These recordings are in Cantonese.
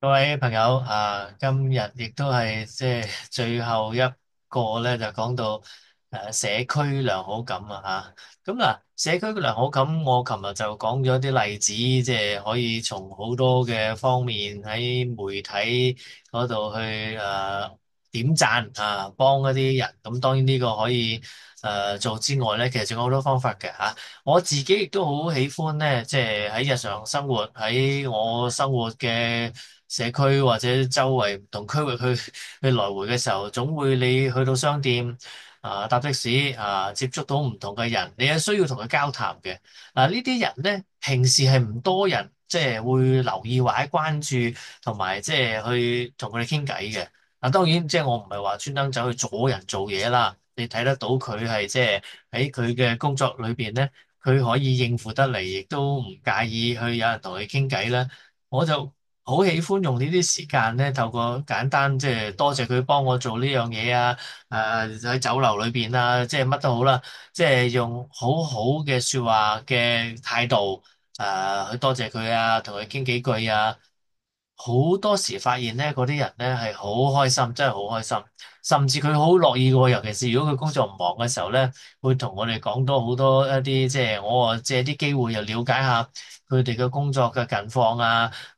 各位朋友今日亦都係最後一個咧，就講到社區良好感咁嗱，社區良好感，我琴日就講咗啲例子，即係可以從好多嘅方面喺媒體嗰度去點讚幫一啲人。咁當然呢個可以做之外咧，其實仲有好多方法嘅我自己亦都好喜歡咧，即係喺日常生活，喺我生活嘅社區或者周圍唔同區域去來回嘅時候，總會你去到商店搭的士接觸到唔同嘅人，你係需要同佢交談嘅。呢啲人咧，平時係唔多人即係會留意或者關注，同埋即係去同佢哋傾偈嘅。當然即係我唔係話專登走去阻人做嘢啦，你睇得到佢係即係喺佢嘅工作裏邊咧，佢可以應付得嚟，亦都唔介意去有人同佢傾偈啦。我就好喜歡用呢啲時間咧，透過簡單即係多謝佢幫我做呢樣嘢喺酒樓裏邊即係乜都好啦，即係用好好嘅説話嘅態度去多謝佢同佢傾幾句好多時發現咧，嗰啲人咧係好開心，真係好開心，甚至佢好樂意嘅，尤其是如果佢工作唔忙嘅時候咧，會同我哋講多好多一啲，即係我借啲機會又了解下佢哋嘅工作嘅近況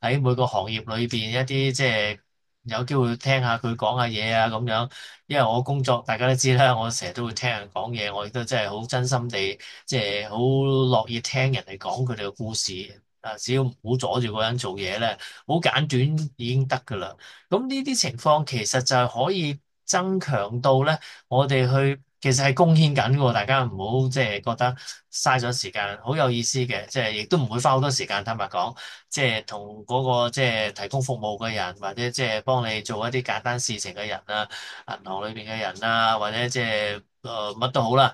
喺每個行業裏邊一啲即係有機會聽下佢講下嘢咁樣。因為我工作大家都知啦，我成日都會聽人講嘢，我亦都真係好真心地即係好樂意聽人哋講佢哋嘅故事。只要唔好阻住嗰人做嘢咧，好簡短已經得噶啦。咁呢啲情況其實就係可以增強到咧，我哋去其實係貢獻緊嘅。大家唔好即係覺得嘥咗時間，好有意思嘅，即係亦都唔會花好多時間。坦白講，即係同嗰個即係提供服務嘅人，或者即係幫你做一啲簡單事情嘅人銀行裏邊嘅人或者即係乜都好啦，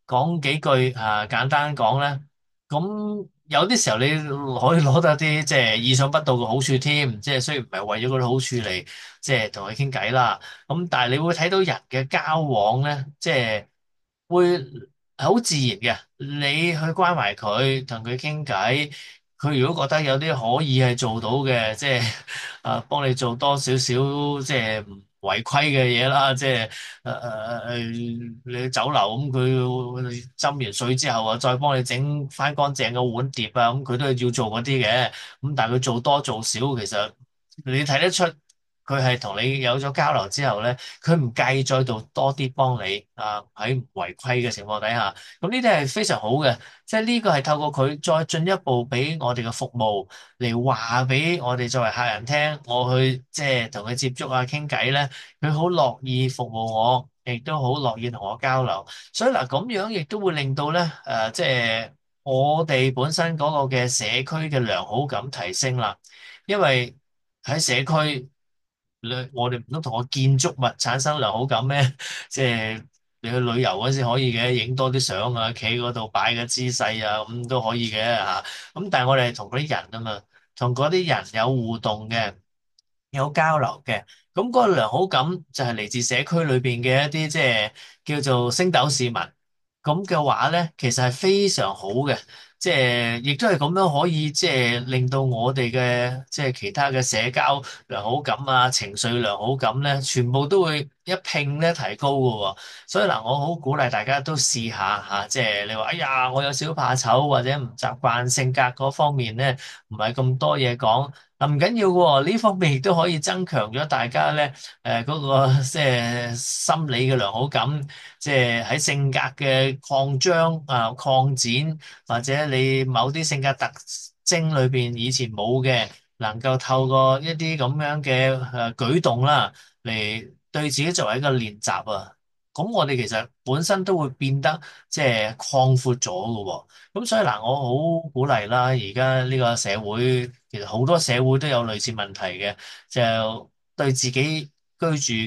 講幾句簡單講咧。咁有啲時候你可以攞到一啲即係意想不到嘅好處添，即係雖然唔係為咗嗰啲好處嚟，即係同佢傾偈啦。咁但係你會睇到人嘅交往咧，即係會係好自然嘅。你去關懷佢，同佢傾偈，佢如果覺得有啲可以係做到嘅，即係幫你做多少少即係唔違規嘅嘢啦，即係你去酒樓咁佢斟完水之後再幫你整翻乾淨個碗碟咁佢都係要做嗰啲嘅。咁但係佢做多做少，其實你睇得出佢係同你有咗交流之後咧，佢唔介意再做多啲幫你喺唔違規嘅情況底下。咁呢啲係非常好嘅，即係呢個係透過佢再進一步俾我哋嘅服務嚟話俾我哋作為客人聽，我去即係同佢接觸傾偈咧，佢好樂意服務我，亦都好樂意同我交流。所以嗱，咁樣亦都會令到咧即係我哋本身嗰個嘅社區嘅良好感提升啦。因為喺社區，我哋唔通同個建築物產生良好感咩？即係你去旅遊嗰時可以嘅，影多啲相企喺嗰度擺個姿勢咁都可以嘅咁但係我哋係同嗰啲人啊嘛，同嗰啲人有互動嘅，有交流嘅。咁嗰個良好感就係嚟自社區裏邊嘅一啲即係叫做星斗市民。咁嘅話咧，其實係非常好嘅。即係亦都係咁樣可以即係令到我哋嘅即係其他嘅社交良好感情緒良好感咧，全部都會一併咧提高嘅喎。所以嗱，我好鼓勵大家都試下即係你話哎呀，我有少少怕醜或者唔習慣性格嗰方面咧，唔係咁多嘢講。唔緊要嘅喎，呢方面亦都可以增強咗大家咧嗰個即係心理嘅良好感，即係喺性格嘅擴張擴展，或者你某啲性格特徵裏邊以前冇嘅，能夠透過一啲咁樣嘅舉動啦，嚟對自己作為一個練習咁我哋其實本身都會變得即係擴闊咗嘅喎。咁所以嗱，我好鼓勵啦，而家呢個社會其實好多社會都有類似問題嘅，就對自己居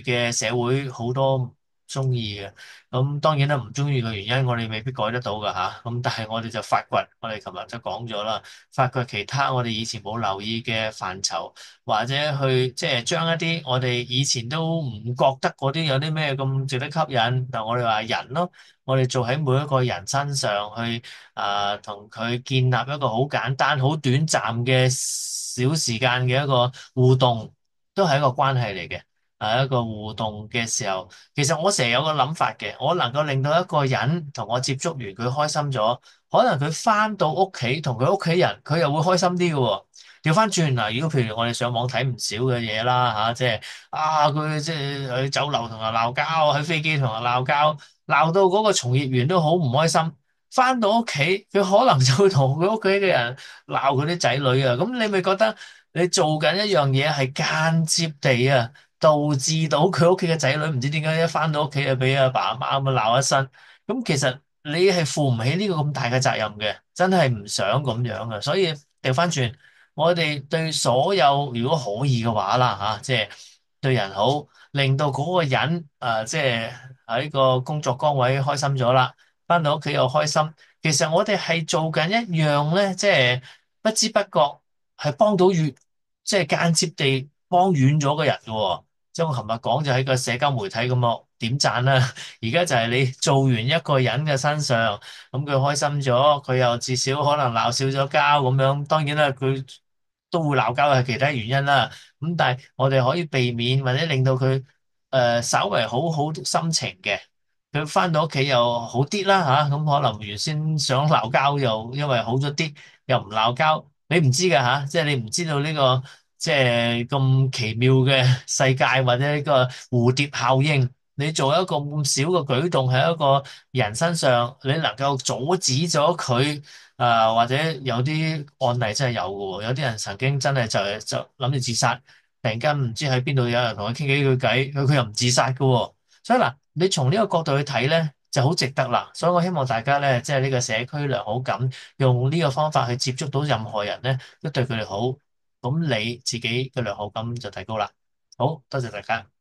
住嘅社會好多中意嘅。咁當然啦，唔中意嘅原因我哋未必改得到㗎吓。咁但係我哋就發掘，我哋琴日就講咗啦，發掘其他我哋以前冇留意嘅範疇，或者去即係將一啲我哋以前都唔覺得嗰啲有啲咩咁值得吸引，但我哋話人咯，我哋做喺每一個人身上去同佢建立一個好簡單、好短暫嘅小時間嘅一個互動，都係一個關係嚟嘅。一個互動嘅時候，其實我成日有個諗法嘅，我能夠令到一個人同我接觸完，佢開心咗，可能佢翻到屋企同佢屋企人，佢又會開心啲嘅喎。調翻轉嗱，如果譬如我哋上網睇唔少嘅嘢啦嚇，即係佢即係去酒樓同人鬧交，喺飛機同人鬧交，鬧到嗰個從業員都好唔開心。翻到屋企，佢可能就會同佢屋企嘅人鬧佢啲仔女啊。咁你咪覺得你做緊一樣嘢係間接地啊，導致到佢屋企嘅仔女唔知點解一翻到屋企就俾阿爸阿媽咁樣鬧一身。咁其實你係負唔起呢個咁大嘅責任嘅，真係唔想咁樣啊。所以掉翻轉，我哋對所有如果可以嘅話啦嚇，即係對人好，令到嗰個人即係喺個工作崗位開心咗啦，翻到屋企又開心。其實我哋係做緊一樣咧，即係不知不覺係幫到越，即係間接地幫遠咗個人嘅喎。即係我琴日講就喺個社交媒體咁啊點讚啦，而家就係你做完一個人嘅身上，咁佢開心咗，佢又至少可能鬧少咗交咁樣。當然啦，佢都會鬧交係其他原因啦。咁但係我哋可以避免或者令到佢稍為好好心情嘅，佢翻到屋企又好啲啦吓。咁可能原先想鬧交又因為好咗啲，又唔鬧交。你唔知㗎吓，即係你唔知道呢個。即係咁奇妙嘅世界，或者呢個蝴蝶效應，你做一個咁小嘅舉動喺一個人身上，你能夠阻止咗佢或者有啲案例真係有嘅喎，有啲人曾經真係就諗住自殺，突然間唔知喺邊度有人同佢傾幾句偈，佢又唔自殺嘅喎。所以嗱，你從呢個角度去睇咧，就好值得啦。所以我希望大家咧，即係呢個社區良好感，用呢個方法去接觸到任何人咧，都對佢哋好。咁你自己嘅良好感就提高啦。好，多謝大家。